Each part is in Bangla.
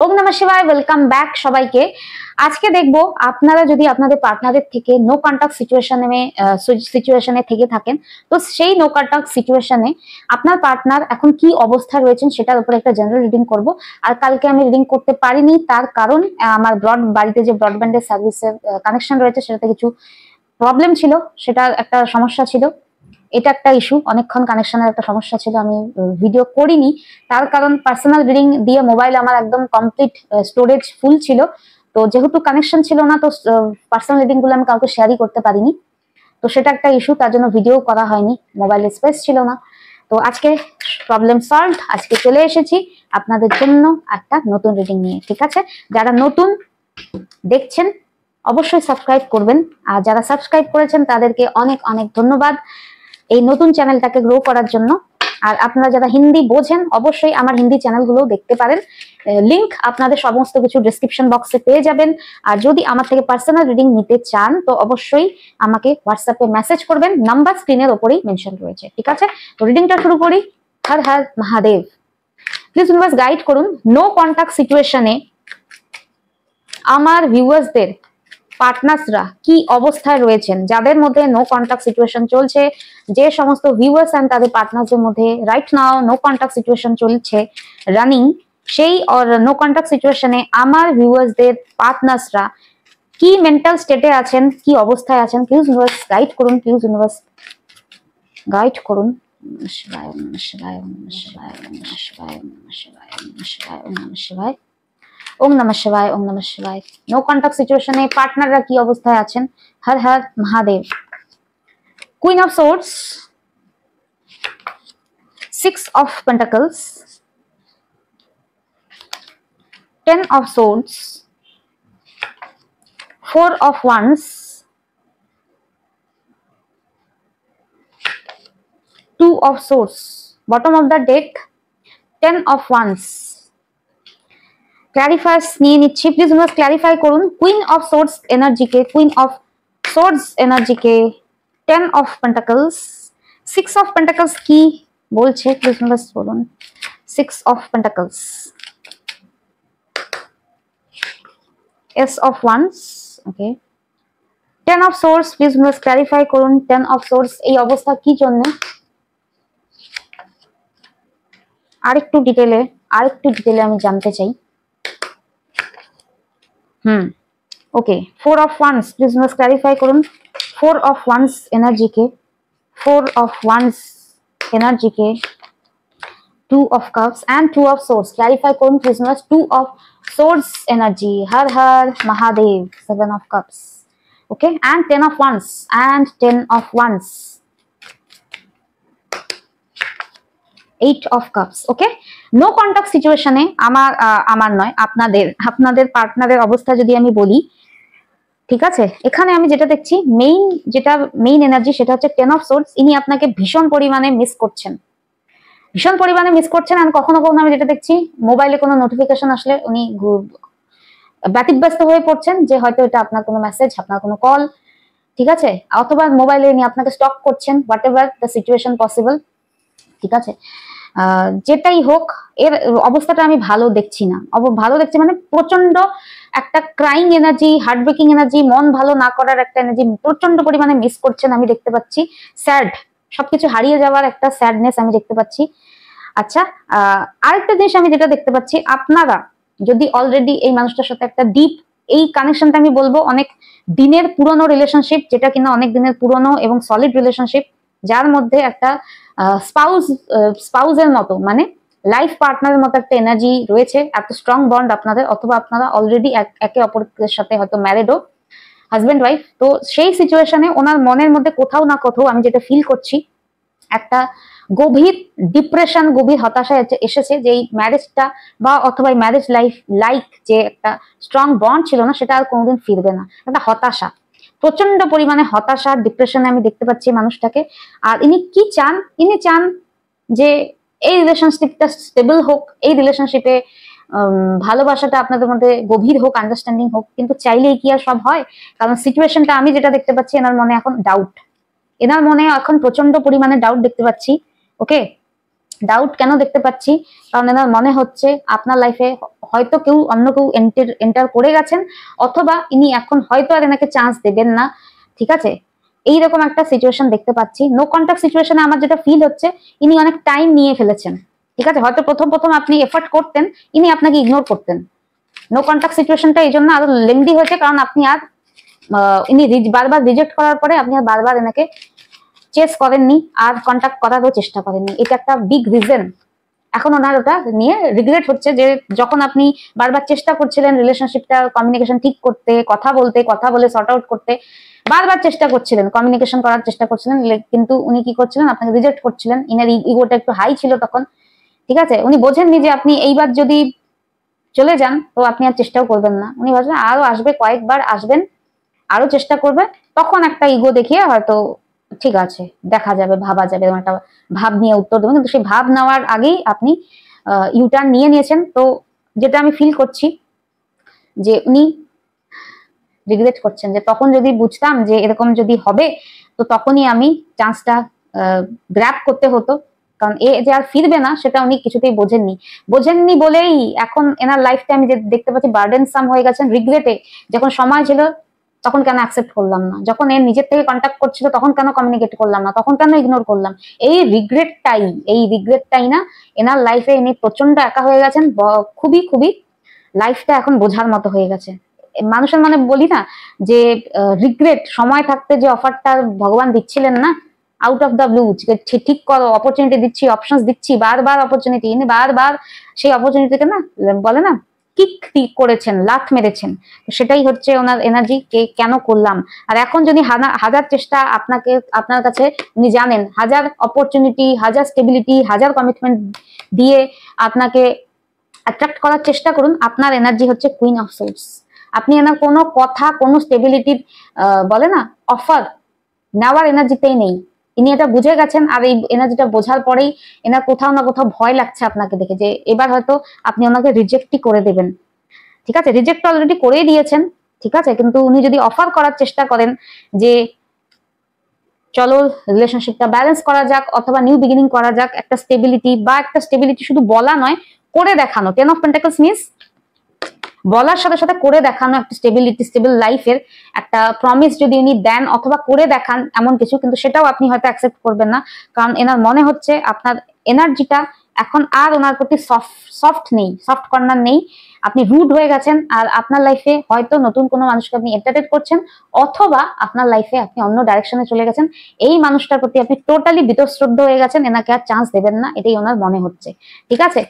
ওম নমঃ শিবায়। ওয়েলকাম ব্যাক সবাইকে। আজকে দেখবো আপনারা যদি আপনাদের পার্টনারের থেকে নো কন্টাক্ট সিচুয়েশনে থেকে থাকেন, তো সেই নো কন্টাক্ট সিচুয়েশনে আপনার পার্টনার এখন কি অবস্থায় রয়েছেন সেটার উপর একটা জেনারেল রিডিং করব। আর কালকে আমি রিডিং করতে পারিনি, তার কারণ আমার বাড়িতে যে ব্রডব্যান্ডের সার্ভিসের কানেকশন রয়েছে সেটাতে কিছু প্রবলেম ছিল, সেটা একটা সমস্যা ছিল। এটা একটা ইস্যু, অনেকক্ষণ কানেকশনের একটা সমস্যা ছিল, আমি ভিডিও করিনি। তার কারণ পার্সোনাল রিডিং দিয়ে মোবাইল আমার একদম কমপ্লিট স্টোরেজ ফুল ছিল, তো যেহেতু কানেকশন ছিল না, তো পার্সোনাল রিডিং গুলো আমি কাউকে শেয়ারই করতে পারিনি। তো সেটা একটা ইস্যু, তার জন্য ভিডিও করা হয়নি, মোবাইলের স্পেস ছিল না। তো আজকে প্রবলেম সলভ, আজকে চলে এসেছি আপনাদের জন্য একটা নতুন রিডিং নিয়ে। ঠিক আছে, যারা নতুন দেখছেন অবশ্যই সাবস্ক্রাইব করবেন, আর যারা সাবস্ক্রাইব করেছেন তাদেরকে অনেক অনেক ধন্যবাদ এই নতুন চ্যানেলটাকে গ্রো করার জন্য। আর আপনারা যারা হিন্দি বোঝেন অবশ্যই আমার হিন্দি চ্যানেলগুলো দেখতে পারেন, লিংক আপনাদের সমস্ত কিছু ডেসক্রিপশন বক্সে পেয়ে যাবেন। আর যদি আমার থেকে পার্সোনাল রিডিং নিতে চান তো অবশ্যই আমাকে হোয়াটসঅ্যাপে মেসেজ করবেন, নাম্বার স্ক্রিনের ওপরেই মেনশন রয়েছে। ঠিক আছে, তো রিডিংটা শুরু করি। হর Har Mahadev. Please universe guide করুন নো কন্টাক্ট সিচুয়েশনে আমার ভিউয়ার্সদের পার্টনার্সরা কি অবস্থায় রয়েছেন, যাদের মধ্যে নো কন্টাক্ট সিচুয়েশন চলছে, যে সমস্ত ভিউয়ার্স এন্ড তাদের পার্টনারদের মধ্যে right now no contact situation চলছে রানিং, সেই নো কন্টাক্ট সিচুয়েশনে আমার ভিউয়ার্সদের পার্টনার্সরা কি মেন্টাল স্টেটে আছেন, কি অবস্থায় আছেন। প্লিজ ইউনিভার্স গাইড করুন, প্লিজ ইউনিভার্স গাইড করুন। শিবায় শিবায় শিবায় শিবায় শিবায় শিবায় শিবায়। ওম নমঃ শিবায়, ওম নমঃ শিবায়। নো কন্টাক্ট সিচুয়েশনে পার্টনাররা কি অবস্থায় আছেন। Har Har Mahadev. Queen of swords, 6 of Pentacles, 10 of Swords, 4 of Wands, 2 of Swords. Bottom of the deck, 10 of Wands. Clarifiers নিয়ে নিচ্ছি, প্লিজ ইউনিভার্স ক্ল্যারিফাই করুন কুইন অফ সোর্ডস এনার্জিকে, কুইন অফ সোর্ডস এনার্জিকে, 10 অফ পেন্টাকলস, 6 অফ পেন্টাকলস কি বলছে প্লিজ ইউনিভার্স বলুন। 6 of pentacles, ace of wands, okay. 10 of swords, please universe clarify করুন 10 অফ সোর্স এই অবস্থা কি জন্য, আরেকটু ডিটেলে আমি জানতে চাই। Okay. 4 of Wands, please universe clarify করুন 4 of Wands এনার্জিকে, 4 of Wands এনার্জিকে, 2 of Cups and 2 of Swords clarify করুন please universe 2 of Swords energy. Har Har Mahadev. 7 of Cups, okay, and 10 of Wands and 10 of Wands, 8 of Cups, okay. No contact সিচুয়েশনে আমার নয় আপনাদের পার্টনারের অবস্থা যদি আমি বলি, ঠিক আছে, এখানে আমি যেটা দেখছি মেইন এনার্জি সেটা হচ্ছে 10 of Swords। ইনি আপনাকে ভীষণ পরিমাণে মিস করছেন, আর কখনো কখনো আমি যেটা দেখছি মোবাইলে কোনো নোটিফিকেশন আসলে উনি ব্যতিব্যস্ত হয়ে পড়ছেন, যে হয়তো এটা আপনার কোনো মেসেজ, আপনার কোনো কল, ঠিক আছে, অথবা মোবাইলে উনি আপনাকে স্টক করছেন, what ever the situation possible. ঠিক আছে, যেটাই হোক এর অবস্থাটা আমি ভালো দেখছি না। ভালো দেখছি মানে প্রচন্ড একটা crying energy, heart breaking energy, মন ভালো না করার একটা এনার্জি প্রচন্ড পরিমাণে মিস করছেন আমি দেখতে পাচ্ছি। স্যাড, সবকিছু হারিয়ে যাওয়ার একটা স্যাডনেস আমি দেখতে পাচ্ছি। আচ্ছা, আরেকটা জিনিস আমি যেটা দেখতে পাচ্ছি, আপনারা যদি অলরেডি এই মানুষটার সাথে একটা ডিপ, এই কানেকশনটা আমি বলবো অনেক দিনের পুরনো রিলেশনশিপ, যেটা কিনা অনেক দিনের পুরনো এবং সলিড রিলেশনশিপ, যার মধ্যে একটা স্পাউজের মতো মানে লাইফ পার্টনারের মতো একটা এনার্জি রয়েছে, এত স্ট্রং বন্ড আপনাদের, অথবা আপনারা অলরেডি একে অপরের সাথে হয়তো ম্যারিডও, হাজবেন্ড ওয়াইফ। তো সেই সিচুয়েশনে ওনার মনের মধ্যে কোথাও না কোথাও আমি যেটা ফিল করছি, একটা গভীর ডিপ্রেশন, গভীর হতাশা এসেছে, যে এই ম্যারেজটা বা অথবা ম্যারেজ লাইক যে একটা স্ট্রং বন্ড ছিল না, সেটা আর কোনোদিন ফিরবে না। একটা হতাশা, প্রচন্ড পরিমাণে হতাশা, ডিপ্রেশনে আমি দেখতে পাচ্ছি মানুষটাকে। আর ইনি কি চান, ইনি চান যে এই রিলেশনশিপটা স্টেবল হোক, এই রিলেশনশিপে ভালোবাসাটা আপনাদের মধ্যে গভীর হোক, আন্ডারস্ট্যান্ডিং হোক, কিন্তু চাইলেই কি আর সব হয়? কারণ সিচুয়েশনটা আমি যেটা দেখতে পাচ্ছি, এনার মনে এখন ডাউট, এনার মনে এখন প্রচন্ড পরিমাণে ডাউট দেখতে পাচ্ছি। ওকে, ডাউট কেন দেখতে পাচ্ছি? কারণ এনার মনে হচ্ছে আপনার লাইফে হয়তো অন্য কেউ এন্টার করে গেছেন, অথবা ইনি এখন হয়তো আর এনাকে চান্স দেবেন না। ঠিক আছে, এইরকম একটা সিচুয়েশন দেখতে পাচ্ছি। নো কন্টাক্ট সিচুয়েশনে আমার যেটা ফিল হচ্ছে, ইনি অনেক টাইম নিয়ে ফেলেছেন। ঠিক আছে, হয়তো প্রথম প্রথম আপনি এফর্ট করতেন, ইনি আপনাকে ইগনোর করতেন। নো কন্টাক্ট সিচুয়েশনটা এই জন্য আরো লেন্দি হয়েছে, কারণ আপনি আর ইনি বারবার রিজেক্ট করার পরে আপনি আর বারবার এনাকে চেস করেননি, আর কন্ট্যাক্ট করারও চেষ্টা করেননি। এটা একটা বিগ রিজন। এখন ওনার ওটা নিয়ে রিগ্রেট হচ্ছে যে যখন আপনি বারবার চেষ্টা করছিলেন রিলেশনশিপটা কমিউনিকেশন ঠিক করতে, কথা বলে সর্ট আউট করতে, বারবার চেষ্টা করছিলেন, কমিউনিকেশন করার চেষ্টা করছিলেন, কিন্তু উনি কি করছিলেন? আপনাকে রিজেক্ট করছিলেন। ইনার ইগোটা একটু হাই ছিল তখন। ঠিক আছে, উনি বোঝেননি যে আপনি এইবার যদি চলে যান তো আপনি আর চেষ্টাও করবেন না। উনি ভাবছেন আরো আসবে, কয়েকবার আসবেন, আরো চেষ্টা করবে, তখন একটা ইগো দেখিয়ে হয়তো ঠিক আছে দেখা যাবে, ভাবা যাবে, একটা ভাব নিয়ে উত্তর দেবেন। কিন্তু সেই ভাব নেওয়ার আগেই আপনি ইউটার্ন নিয়ে নিয়েছেন। তো যেটা আমি ফিল করছি যে উনি রিগ্রেট করছেন যে তখন যদি বুঝতাম যে এরকম যদি হবে, তো তখনই আমি চান্সটা গ্র্যাব করতে হতো। কারণ এ যে আর ফিরবে না সেটা উনি কিছুতেই বোঝেননি বলেই এখন এনার লাইফটা আমি যে দেখতে পাচ্ছি বার্ডেনসাম হয়ে গেছেন রিগ্রেটে। যখন সময় ছিল তখন কেন অ্যাকসেপ্ট করলাম না, যখন এর নিজের থেকে কন্ট্যাক্ট করছিল তখন কেন কমিউনিকেট করলাম না, তখন কেন ইগনোর করলাম। এই রিগ্রেটটাই না এনার লাইফে ইনি প্রচন্ড একা হয়ে গেছেন। খুবই খুবই লাইফটা এখন বোঝার মতো হয়ে গেছে। মানুষের মানে বলি না যে রিগ্রেট, সময় থাকতে যে অফারটা ভগবান দিচ্ছিলেন না আউট অফ দ্য ব্লু, ঠিক করো, অপরচুনিটি দিচ্ছি, অপশনস দিচ্ছি, বারবার অপরচুনিটি, ইনি বারবার সেই অপরচুনিটিকে না বলে না কিক করেছেন, লাথ মেরেছেন। সেটাই হচ্ছে ওনার এনার্জি, কে কেন করলাম। আর এখন যদি হাজার চেষ্টা আপনার কাছে, উনি জানেন হাজার অপরচুনিটি, হাজার স্টেবিলিটি, হাজার কমিটমেন্ট দিয়ে আপনাকে অ্যাট্রাক্ট করার চেষ্টা করুন, আপনার এনার্জি হচ্ছে কুইন অফ সোর্স। আপনি এনার কোনো কথা, কোনো স্টেবিলিটির বলে না অফার নেওয়ার এনার্জিতেই নেই। ইনি এটা বুঝে গেছেন, আর এই এনার্জিটা বোঝার পরেই এনার কোথাও না কোথাও ভয় লাগছে আপনাকে দেখে, যে এবার হয়তো আপনি ওনাকে রিজেক্টই করে দেবেন। ঠিক আছে, রিজেক্ট অলরেডি করেই দিয়েছেন। ঠিক আছে, কিন্তু উনি যদি অফার করার চেষ্টা করেন যে চলো রিলেশনশিপটা ব্যালেন্স করা যাক, অথবা নিউ বিগিনিং করা যাক, একটা স্টেবিলিটি শুধু বলা নয়, করে দেখানো। 10 অফ পেন্টাকলস মিন্স বলার সাথে সাথে করে দেখানো, একটা স্টেবল লাইফের একটা প্রমিস যদি উনি দেন অথবা করে দেখান এমন কিছু, কিন্তু সেটাও আপনি হয়তো অ্যাকসেপ্ট করবেন না। কারণ এনার মনে হচ্ছে আপনার এনার্জিটা এখন আর ওনার প্রতি সফট কর্নার নেই। আপনি রুড হয়ে গেছেন, আর আপনার লাইফে হয়তো নতুন কোনো মানুষকে আপনি এন্টারটেন করছেন, অথবা আপনার লাইফে আপনি অন্য ডাইরেকশনে চলে গেছেন। এই মানুষটার প্রতি আপনি টোটালি বীতশ্রদ্ধ হয়ে গেছেন, এনাকে আর চান্স দেবেন না, এটাই ওনার মনে হচ্ছে। ঠিক আছে,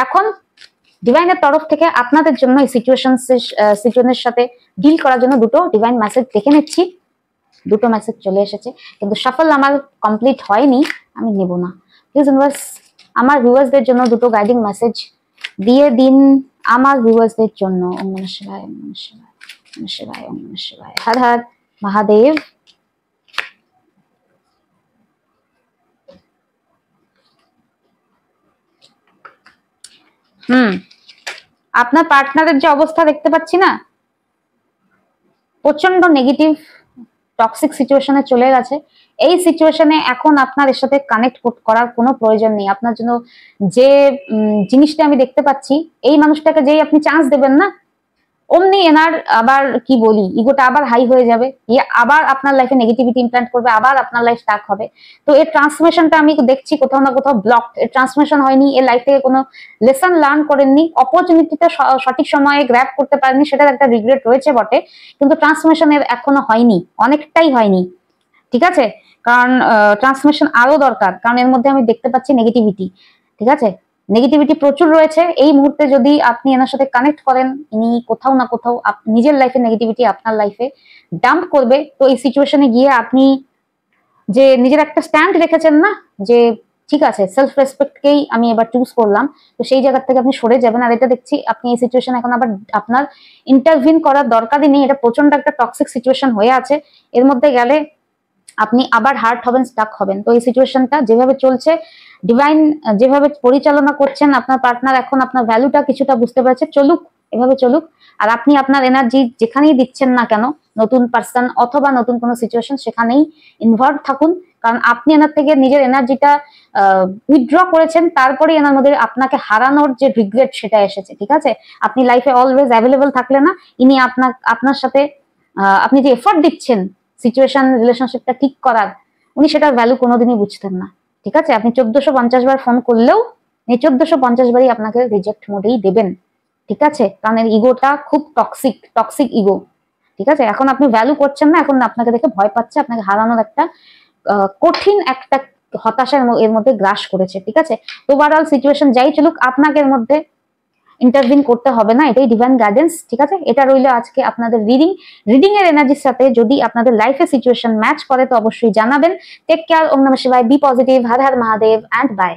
এখন ডিভাইনের তরফ থেকে আপনাদের জন্য এই সিচুয়েশনের সাথে ডিল করার জন্য দুটো ডিভাইন মেসেজ দেখে নিচ্ছি। দুটো মেসেজ চলে এসেছে, কিন্তু সফল আমার কমপ্লিট হয়নি, আমি নেব না। প্লিজ ইউনিভার্স আমার ভিউয়ার্সদের জন্য দুটো গাইডিং মেসেজ দিয়ে দিন, আমার ভিউয়ার্সদের জন্য। ওম নমঃ শিবায়, ওম নমঃ শিবায়, ওম নমঃ শিবায়, ওম নমঃ শিবায়। হর হর মহাদেব। আপনার পার্টনারের যে অবস্থা দেখতে পাচ্ছি না, প্রচন্ড নেগেটিভ টক্সিক সিচুয়েশনে চলে গেছে। এই সিচুয়েশনে এখন আপনার এর সাথে কানেক্ট করার কোনো প্রয়োজন নেই। আপনার জন্য যে জিনিসটা আমি দেখতে পাচ্ছি, এই মানুষটাকে যেই আপনি চান্স দেবেন না, অমনি এনার আবার কি বলি ইগোটা আবার হাই হয়ে যাবে, আবার আপনার লাইফে নেগেটিভিটি ইমপ্ল্যান্ট করবে, আবার আপনার লাইফ স্টাক হবে। তো এর ট্রান্সফরমেশনটা আমি দেখছি কোথাও না কোথাও ব্লক। এর ট্রান্সফরমেশন হয়নি, এর লাইফ থেকে কোনো লেসন লার্ন করেননি, অপরচুনিটিটা সঠিক সময়ে গ্র্যাব করতে পারেননি, সেটার একটা রিগ্রেট রয়েছে বটে, কিন্তু ট্রান্সফরমেশন এর এখনো হয়নি, অনেকটাই হয়নি। ঠিক আছে, কারণ ট্রান্সফরমেশন আরো দরকার, কারণ এর মধ্যে আমি দেখতে পাচ্ছি নেগেটিভিটি। ঠিক আছে, নেগেটিভিটি প্রচুর রয়েছে। এই মুহূর্তে যদি আপনি এনার সাথে কানেক্ট করেন, ইনি কোথাও না কোথাও নিজের লাইফে নেগেটিভিটি আপনার লাইফে ডাম্প করবে। তো এই সিচুয়েশনে গিয়ে আপনি যে নিজের একটা স্ট্যান্ড রেখেছেন না, যে ঠিক আছে সেলফ রেসপেক্টকেই আমি এবার চুজ করলাম, তো সেই জায়গা থেকে আপনি সরে যাবেন। আর এটা দেখছি আপনি এই সিচুয়েশন এখন আবার আপনার ইন্টারভিন করার দরকারই নেই, এটা প্রচন্ড একটা টক্সিক সিচুয়েশন হয়ে আছে। এর মধ্যে গেলে আপনি আবার হার্ট হবেন, স্টাক হবেন। তো এই সিচুয়েশনটা যেভাবে চলছে, ডিভাইন যেভাবে পরিচালনা করছেন, আপনার পার্টনার এখন আপনার ভ্যালুটা কিছুটা বুঝতে পারছে, চলুক, এভাবে চলুক। আর আপনি আপনার এনার্জি যেখানেই দিচ্ছেন না কেন, নতুন পার্সন অথবা নতুন কোনো সিচুয়েশন সেখানেই ইনভলভ থাকুন, কারণ আপনি এনার থেকে নিজের এনার্জিটা উইথড্র করেছেন, তারপরে এনার মধ্যে আপনাকে হারানোর যে রিগ্রেট সেটা এসেছে। ঠিক আছে, আপনি লাইফে অলওয়েজ অ্যাভেলেবল থাকলে না, ইনি আপনার সাথে আপনি যে এফোর্ট দিচ্ছেন সিচুয়েশন রিলেশনশিপটা ঠিক করার, উনি সেটার ভ্যালু কোনোদিনই বুঝতেন না। ঠিক আছে, আপনি 1450 বার ফোন করলেও 1450 বারই আপনাকে রিজেক্ট মোডেই দেবেন। ঠিক আছে, কারণ এর ইগোটা খুব টক্সিক ইগো। ঠিক আছে, এখন আপনি ভ্যালু করছেন না, এখন আপনাকে দেখে ভয় পাচ্ছে, আপনাকে হারানোর একটা কঠিন একটা হতাশা এর মধ্যে গ্রাস করেছে। ঠিক আছে, তো ওভারঅল সিচুয়েশন যাই চলুক, আপনাকে এর মধ্যে ইন্টারভিন করতে হবে না, এটাই ডিভাইন গাইডেন্স। ঠিক আছে, এটা রইলো আজকে আপনাদের রিডিং এর এনার্জির সাথে। যদি আপনাদের লাইফে সিচুয়েশন ম্যাচ করে তো অবশ্যই জানাবেন। টেক কেয়ার, ওম নমঃ শিবায়, be positive, Har Har Mahadev, and by.